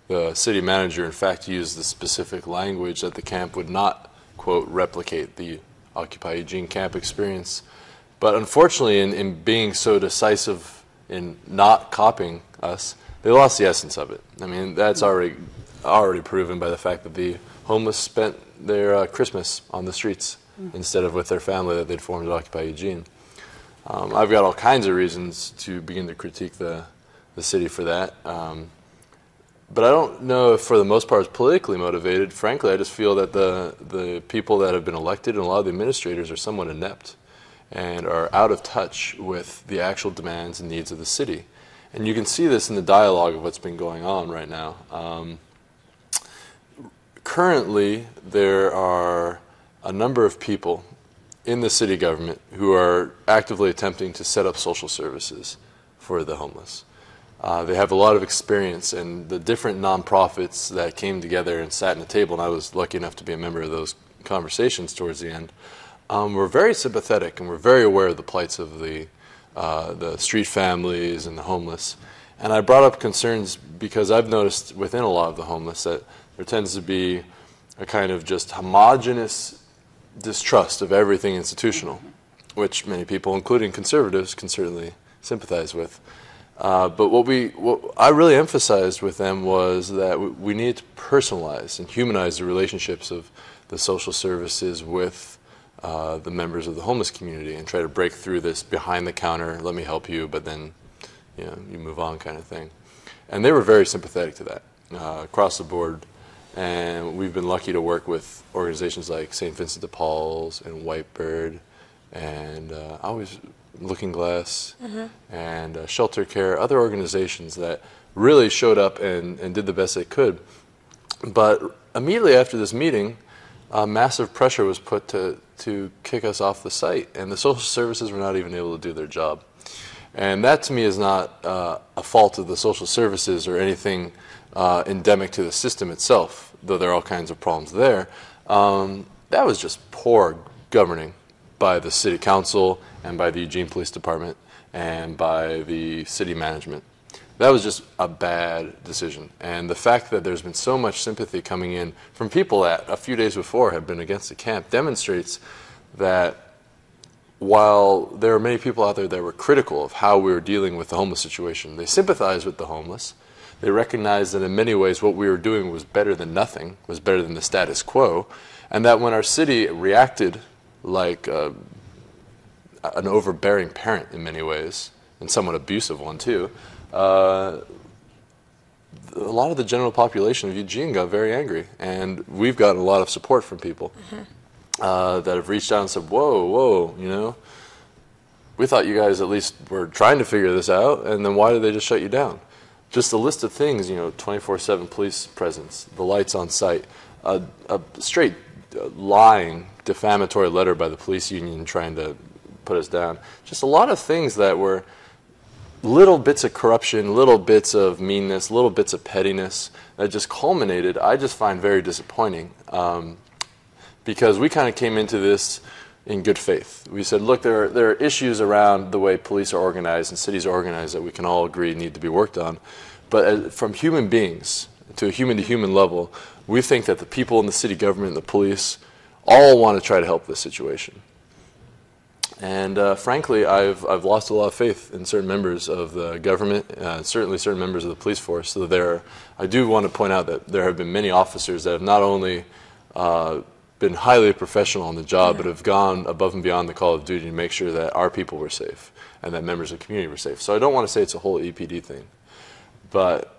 Speaker 2: The city manager, in fact, used the specific language that the camp would not, quote, replicate the Occupy Eugene camp experience. But unfortunately, in being so decisive in not copying us, they lost the essence of it. I mean, that's already proven by the fact that the homeless spent their Christmas on the streets instead of with their family that they'd formed at Occupy Eugene. I've got all kinds of reasons to begin to critique the city for that. But I don't know if for the most part it's politically motivated. Frankly, I just feel that the people that have been elected and a lot of the administrators are somewhat inept and are out of touch with the actual demands and needs of the city. And you can see this in the dialogue of what's been going on right now. Currently, there are a number of people in the city government who are actively attempting to set up social services for the homeless. They have a lot of experience, and the different nonprofits that came together and sat at a table, and I was lucky enough to be a member of those conversations towards the end, were very sympathetic and were very aware of the plights of the street families and the homeless. And I brought up concerns because I've noticed within a lot of the homeless that there tends to be a kind of just homogenous distrust of everything institutional. which many people, including conservatives, can certainly sympathize with. But what I really emphasized with them was that we need to personalize and humanize the relationships of the social services with the members of the homeless community, and try to break through this behind the counter, let me help you, but then you move on kind of thing. And they were very sympathetic to that across the board. And we've been lucky to work with organizations like St. Vincent de Paul's and Whitebird and always Looking Glass and Shelter Care, other organizations that really showed up and did the best they could. But immediately after this meeting, massive pressure was put to kick us off the site, and the social services were not even able to do their job. And that to me is not a fault of the social services or anything endemic to the system itself, though there are all kinds of problems there. That was just poor governing by the city council and by the Eugene Police Department and by the city management. That was just a bad decision. And the fact that there's been so much sympathy coming in from people that a few days before had been against the camp demonstrates that while there are many people out there that were critical of how we were dealing with the homeless situation, they sympathized with the homeless. They recognized that in many ways what we were doing was better than nothing, was better than the status quo, and that when our city reacted like an overbearing parent in many ways, and somewhat abusive one too, a lot of the general population of Eugene got very angry, and we've gotten a lot of support from people that have reached out and said, whoa, we thought you guys at least were trying to figure this out, and then why did they just shut you down? Just a list of things, 24/7 police presence, the lights on site, a straight lying, defamatory letter by the police union trying to put us down. Just a lot of things that were little bits of corruption, little bits of meanness, little bits of pettiness that just culminated, I just find very disappointing. Because we kind of came into this in good faith. We said, look, there are issues around the way police are organized and cities are organized that we can all agree need to be worked on. But from human beings to a human-to-human level, we think that the people in the city government and the police all want to try to help this situation. And frankly, I've lost a lot of faith in certain members of the government, certainly certain members of the police force. So I do want to point out that there have been many officers that have not only been highly professional on the job, but have gone above and beyond the call of duty to make sure that our people were safe and that members of the community were safe. So I don't want to say it's a whole EPD thing. But,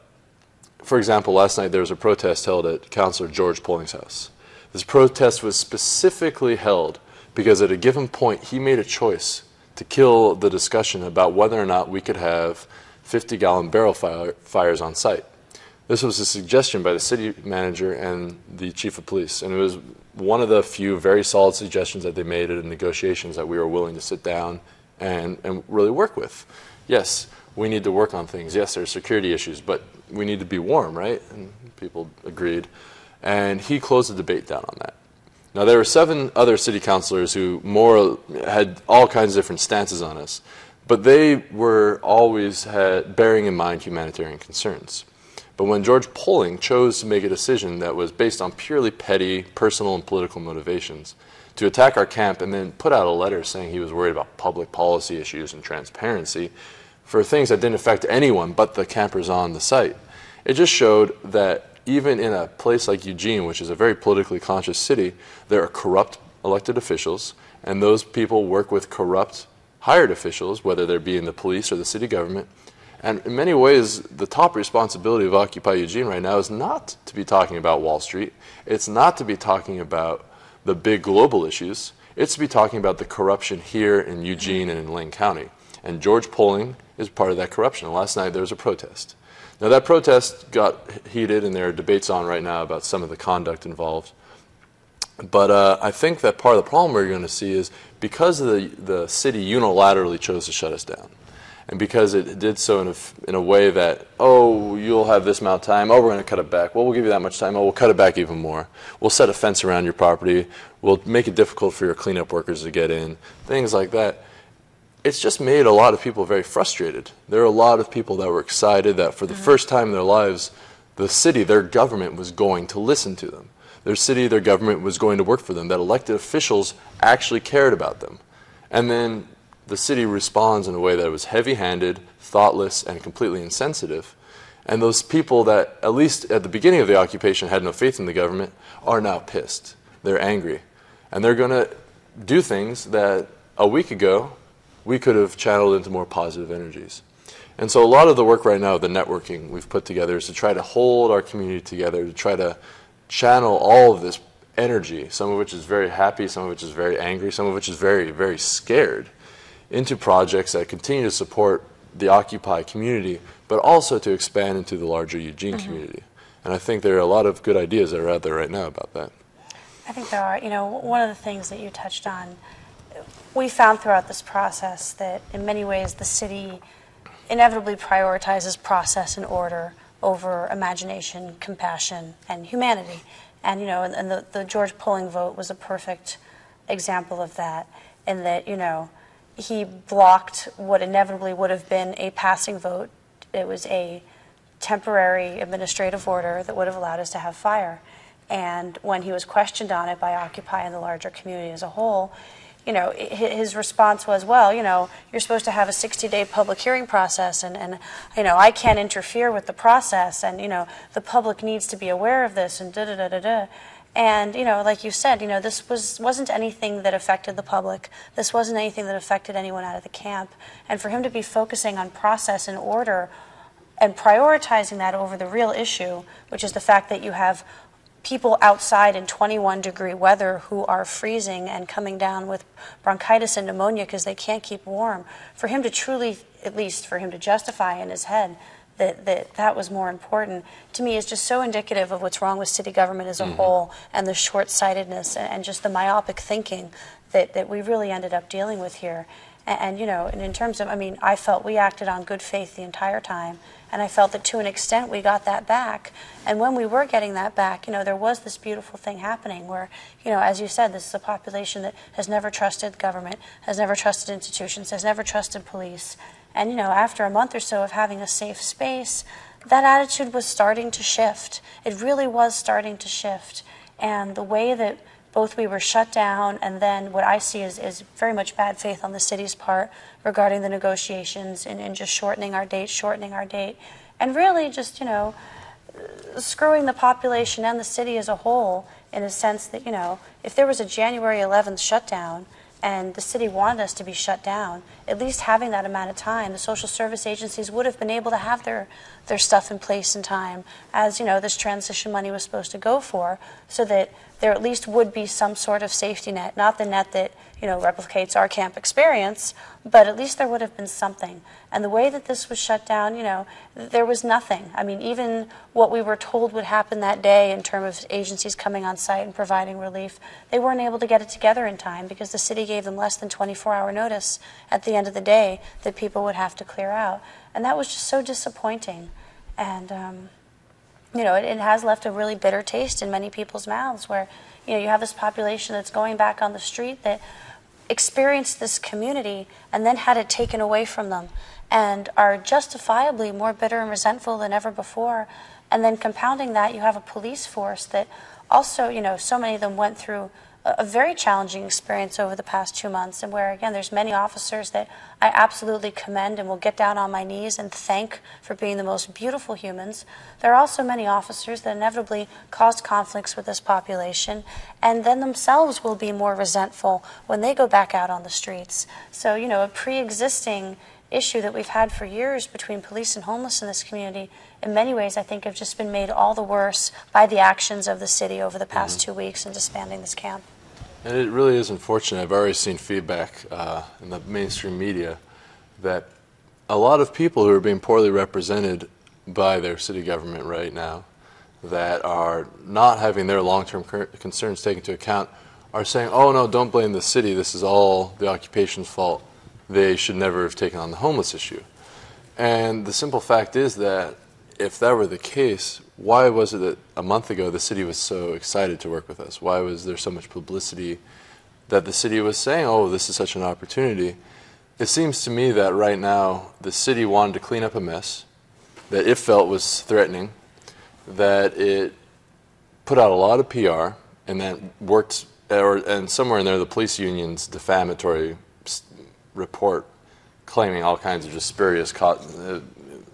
Speaker 2: for example, last night there was a protest held at Councillor George Polling's house. This protest was specifically held because at a given point he made a choice to kill the discussion about whether or not we could have 50-gallon barrel fires on site. This was a suggestion by the city manager and the chief of police, and it was one of the few very solid suggestions that they made in negotiations that we were willing to sit down and really work with. Yes, we need to work on things. Yes, there are security issues, but we need to be warm, right? And people agreed. And he closed the debate down on that. Now, there were 7 other city councilors who had all kinds of different stances on us, but they were always bearing in mind humanitarian concerns. But when George Polling chose to make a decision that was based on purely petty, personal, and political motivations, to attack our camp and then put out a letter saying he was worried about public policy issues and transparency for things that didn't affect anyone but the campers on the site, it just showed that even in a place like Eugene, which is a very politically conscious city, there are corrupt elected officials, and those people work with corrupt hired officials, whether they're be in the police or the city government. And in many ways, the top responsibility of Occupy Eugene right now is not to be talking about Wall Street. It's not to be talking about the big global issues. It's to be talking about the corruption here in Eugene and in Lane County. And George Polling is part of that corruption. And last night there was a protest. Now that protest got heated, and there are debates on right now about some of the conduct involved. But I think that part of the problem we're going to see is because the city unilaterally chose to shut us down, and because it did so in a way that, oh, you'll have this amount of time, oh, we're going to cut it back, well, we'll give you that much time, oh, we'll cut it back even more, we'll set a fence around your property, we'll make it difficult for your cleanup workers to get in, things like that. It's just made a lot of people very frustrated. There are a lot of people that were excited that for the first time in their lives, the city, their government was going to listen to them. Their city, their government was going to work for them, that elected officials actually cared about them. And then the city responds in a way that was heavy-handed, thoughtless, and completely insensitive. And those people that, at least at the beginning of the occupation, had no faith in the government, are now pissed. They're angry. And they're going to do things that a week ago we could have channeled into more positive energies. And so a lot of the work right now, the networking we've put together, is to try to hold our community together, to try to channel all of this energy, some of which is very happy, some of which is very angry, some of which is very, very scared, into projects that continue to support the Occupy community, but also to expand into the larger Eugene community. And I think there are a lot of good ideas that are out there right now about that.
Speaker 3: I think there are. You know, one of the things that you touched on, we found throughout this process that in many ways the city inevitably prioritizes process and order over imagination, compassion, and humanity. And, you know, and the George polling vote was a perfect example of that, in that, you know, he blocked what inevitably would have been a passing vote. It was a temporary administrative order that would have allowed us to have fire. And when he was questioned on it by Occupy and the larger community as a whole, you know, his response was, well, you know, you're supposed to have a 60-day public hearing process, and you know, I can't interfere with the process, and, you know, the public needs to be aware of this, and da-da-da-da-da. And, you know, like you said, you know, this wasn't anything that affected the public. This wasn't anything that affected anyone out of the camp. And for him to be focusing on process and order and prioritizing that over the real issue, which is the fact that you have people outside in 21-degree weather who are freezing and coming down with bronchitis and pneumonia because they can't keep warm, for him to truly, at least for him to justify in his head that was more important, to me is just so indicative of what's wrong with city government as a whole, and the short-sightedness and just the myopic thinking that we really ended up dealing with here. And, you know, and in terms of, I mean, I felt we acted on good faith the entire time, and I felt that to an extent we got that back. And when we were getting that back, you know, there was this beautiful thing happening where, you know, as you said, this is a population that has never trusted government, has never trusted institutions, has never trusted police. And, you know, after a month or so of having a safe space, that attitude was starting to shift. It really was starting to shift. And the way that both we were shut down, and then what I see is very much bad faith on the city's part regarding the negotiations and just shortening our date, and really just, you know, screwing the population and the city as a whole, in a sense that, you know, if there was a January 11th shutdown and the city wanted us to be shut down, at least having that amount of time, the social service agencies would have been able to have their stuff in place in time, as, you know, this transition money was supposed to go for, so that there at least would be some sort of safety net, not the net that, you know, replicates our camp experience, but at least there would have been something. And the way that this was shut down, you know, there was nothing. I mean, even what we were told would happen that day in terms of agencies coming on site and providing relief, they weren't able to get it together in time because the city gave them less than 24-hour notice at the end of the day that people would have to clear out. And that was just so disappointing. And, you know, it has left a really bitter taste in many people's mouths where, you know, you have this population that's going back on the street that experienced this community and then had it taken away from them and are justifiably more bitter and resentful than ever before. And then compounding that, you have a police force that also, you know, so many of them went through a very challenging experience over the past 2 months, and where, again, there's many officers that I absolutely commend and will get down on my knees and thank for being the most beautiful humans. There are also many officers that inevitably caused conflicts with this population, and then themselves will be more resentful when they go back out on the streets. So, you know, a pre-existing issue that we've had for years between police and homeless in this community, in many ways, I think, have just been made all the worse by the actions of the city over the past 2 weeks in disbanding this camp.
Speaker 2: And it really is unfortunate. I've already seen feedback in the mainstream media that a lot of people who are being poorly represented by their city government right now, that are not having their long-term concerns taken into account, are saying, oh no, don't blame the city, this is all the occupation's fault. They should never have taken on the homeless issue. And the simple fact is that if that were the case, why was it that a month ago the city was so excited to work with us? Why was there so much publicity that the city was saying, oh, this is such an opportunity? It seems to me that right now the city wanted to clean up a mess that it felt was threatening, that it put out a lot of PR, and that worked, and somewhere in there the police union's defamatory report claiming all kinds of just spurious,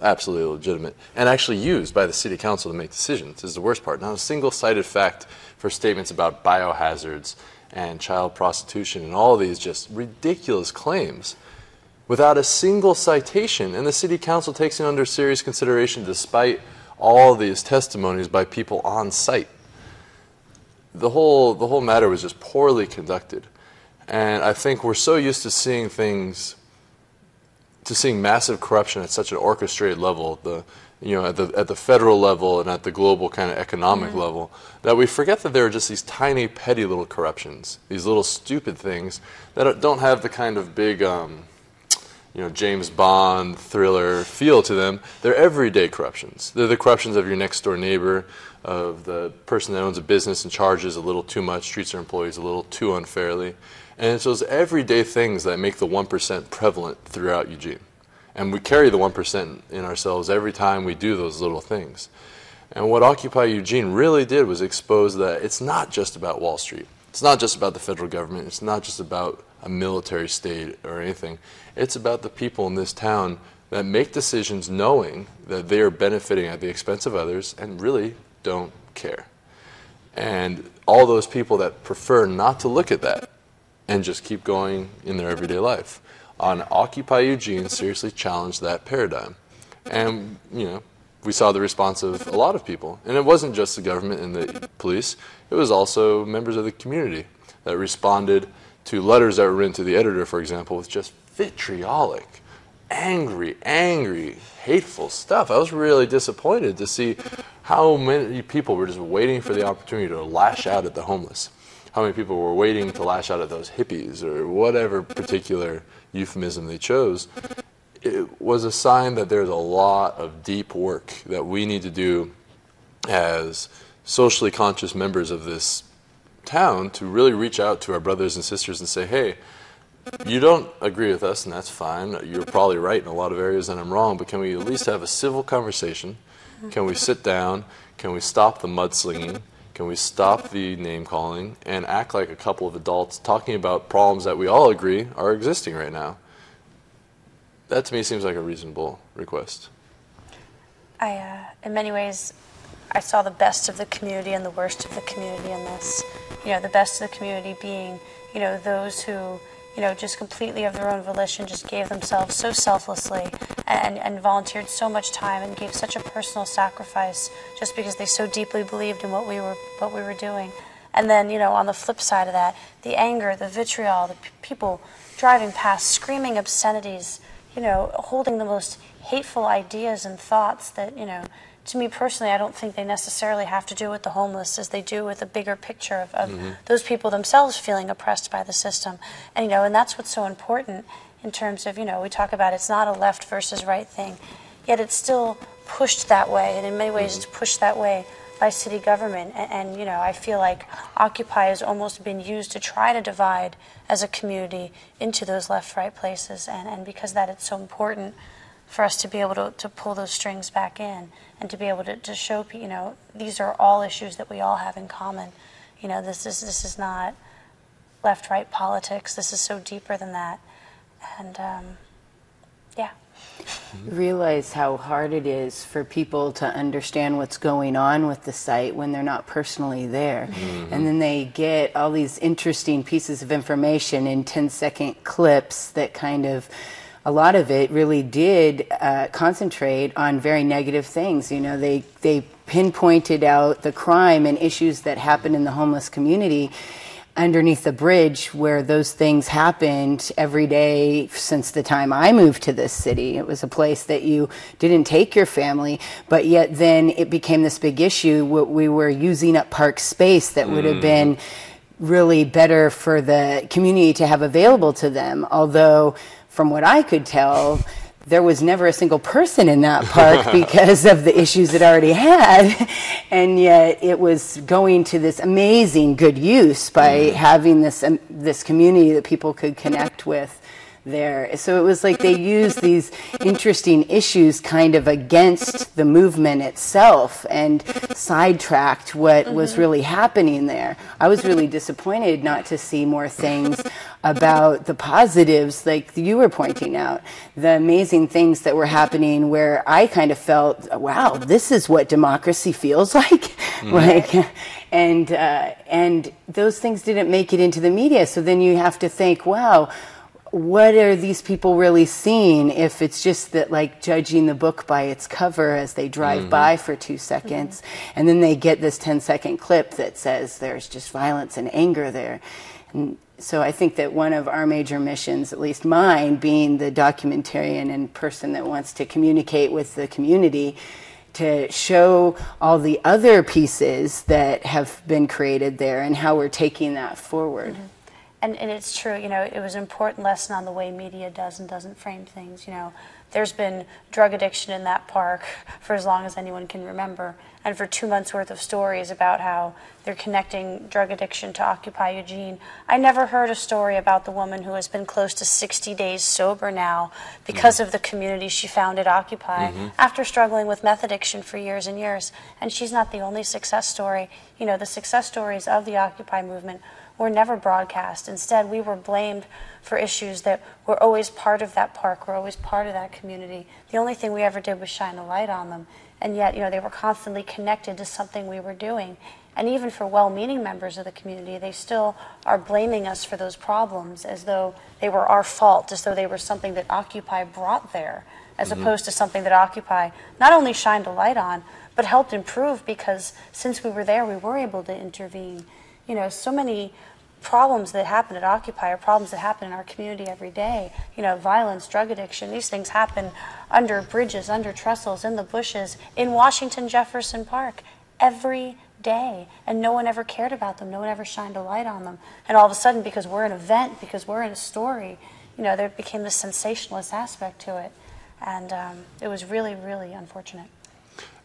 Speaker 2: absolutely legitimate, and actually used by the city council to make decisions is the worst part. Not a single cited fact for statements about biohazards and child prostitution and all these just ridiculous claims without a single citation, and the city council takes it under serious consideration despite all these testimonies by people on site. The whole matter was just poorly conducted, and I think we're so used to seeing massive corruption at such an orchestrated level, at the federal level and at the global kind of economic level, that we forget that there are just these tiny, petty little corruptions, these little stupid things that don't have the kind of big, James Bond thriller feel to them. They're everyday corruptions. They're the corruptions of your next door neighbor, of the person that owns a business and charges a little too much, treats their employees a little too unfairly. And it's those everyday things that make the 1% prevalent throughout Eugene. And we carry the 1% in ourselves every time we do those little things. And what Occupy Eugene really did was expose that it's not just about Wall Street. It's not just about the federal government. It's not just about a military state or anything. It's about the people in this town that make decisions knowing that they are benefiting at the expense of others and really don't care. And all those people that prefer not to look at that and just keep going in their everyday life. On Occupy Eugene seriously challenged that paradigm. And, we saw the response of a lot of people. And it wasn't just the government and the police. It was also members of the community that responded to letters that were written to the editor, for example, with just vitriolic, angry, hateful stuff. I was really disappointed to see how many people were just waiting for the opportunity to lash out at the homeless. How many people were waiting to lash out at those hippies or whatever particular euphemism they chose. It was a sign that there's a lot of deep work that we need to do as socially conscious members of this town to really reach out to our brothers and sisters and say, hey, you don't agree with us, and that's fine. You're probably right in a lot of areas and I'm wrong, but can we at least have a civil conversation? Can we sit down? Can we stop the mudslinging? Can we stop the name-calling and act like a couple of adults talking about problems that we all agree are existing right now? That, to me, seems like a reasonable request.
Speaker 3: In many ways, I saw the best of the community and the worst of the community in this. The best of the community being, those who, just completely of their own volition just gave themselves so selflessly and volunteered so much time and gave such a personal sacrifice just because they so deeply believed in what we were doing. And then, on the flip side of that, the anger, the vitriol, the people driving past, screaming obscenities, holding the most hateful ideas and thoughts that, to me personally, I don't think they necessarily have to do with the homeless as they do with the bigger picture of those people themselves feeling oppressed by the system. And, and that's what's so important in terms of, we talk about it's not a left versus right thing, yet it's still pushed that way, and in many ways it's pushed that way by city government. And I feel like Occupy has almost been used to try to divide as a community into those left-right places, and because that it's so important for us to be able to pull those strings back in and to be able to show people, these are all issues that we all have in common. This is not left-right politics. This is so deeper than that. And yeah.
Speaker 4: Realize how hard it is for people to understand what's going on with the site when they're not personally there. And then they get all these interesting pieces of information in 10-second clips that kind of, a lot of it really did concentrate on very negative things. They pinpointed out the crime and issues that happen in the homeless community underneath the bridge where those things happened every day since the time I moved to this city. It was a place that you didn't take your family, but yet then it became this big issue. We were using up park space that would have been really better for the community to have available to them. Although, from what I could tell, there was never a single person in that park because of the issues it already had, and yet it was going to this amazing good use by having this community that people could connect with there. So it was like they used these interesting issues kind of against the movement itself and sidetracked what was really happening there. I was really disappointed not to see more things about the positives, like you were pointing out, the amazing things that were happening where I kind of felt, wow, this is what democracy feels like. Like, and those things didn't make it into the media. So then you have to think, wow, what are these people really seeing if it's just that, like, judging the book by its cover as they drive by for 2 seconds, and then they get this 10-second clip that says there's just violence and anger there. And so I think that one of our major missions, at least mine, being the documentarian and person that wants to communicate with the community, to show all the other pieces that have been created there and how we're taking that forward.
Speaker 3: And it's true, you know, it was an important lesson on the way media does and doesn't frame things. You know, there's been drug addiction in that park for as long as anyone can remember, and for 2 months worth of stories about how they're connecting drug addiction to Occupy Eugene. I never heard a story about the woman who has been close to 60 days sober now because of the community she found at Occupy after struggling with meth addiction for years and years. And she's not the only success story. You know, the success stories of the Occupy movement were never broadcast. Instead, we were blamed for issues that were always part of that park, were always part of that community. The only thing we ever did was shine a light on them. And yet, you know, they were constantly connected to something we were doing. And even for well-meaning members of the community, they still are blaming us for those problems as though they were our fault, as though they were something that Occupy brought there, as opposed to something that Occupy not only shined a light on, but helped improve, because since we were there, we were able to intervene. You know, so many problems that happen at Occupy are problems that happen in our community every day. You know, violence, drug addiction, these things happen under bridges, under trestles, in the bushes, in Washington Jefferson Park every day. And no one ever cared about them. No one ever shined a light on them. And all of a sudden, because we're an event, because we're in a story, you know, there became this sensationalist aspect to it. And it was really, really unfortunate.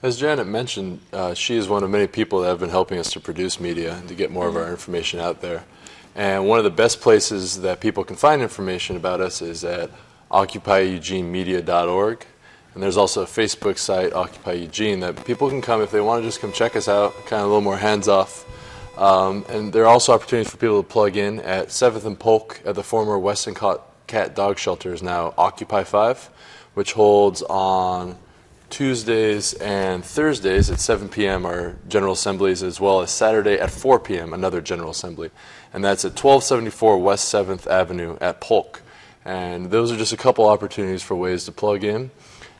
Speaker 2: As Janet mentioned, she is one of many people that have been helping us to produce media and to get more of our information out there. And one of the best places that people can find information about us is at occupyeugenemedia.org. And there's also a Facebook site, Occupy Eugene, that people can come if they want to just come check us out, kind of a little more hands-off. And there are also opportunities for people to plug in at 7th and Polk at the former Weston Cat Dog Shelter is now Occupy 5, which holds on Tuesdays and Thursdays at 7 p.m. are General Assemblies, as well as Saturday at 4 p.m. another General Assembly. And that's at 1274 West 7th Avenue at Polk. And those are just a couple opportunities for ways to plug in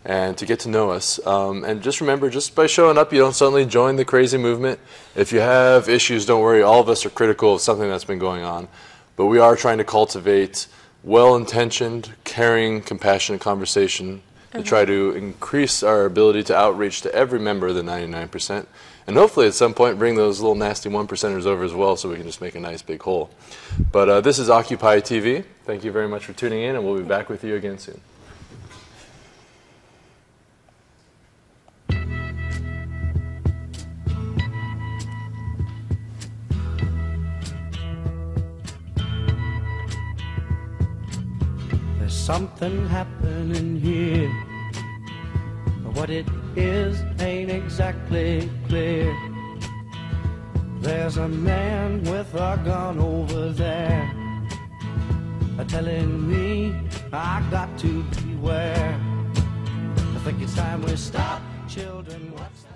Speaker 2: and to get to know us. And just remember, just by showing up, you don't suddenly join the crazy movement. If you have issues, don't worry. All of us are critical of something that's been going on. But we are trying to cultivate well-intentioned, caring, compassionate conversation to try to increase our ability to outreach to every member of the 99%. And hopefully at some point bring those little nasty 1%ers over as well so we can just make a nice big whole. But this is Occupy TV. Thank you very much for tuning in, and we'll be back with you again soon.
Speaker 1: There's something happening here. What it is ain't exactly clear. There's a man with a gun over there, telling me I got to beware. I think it's time we stop, children. What's that?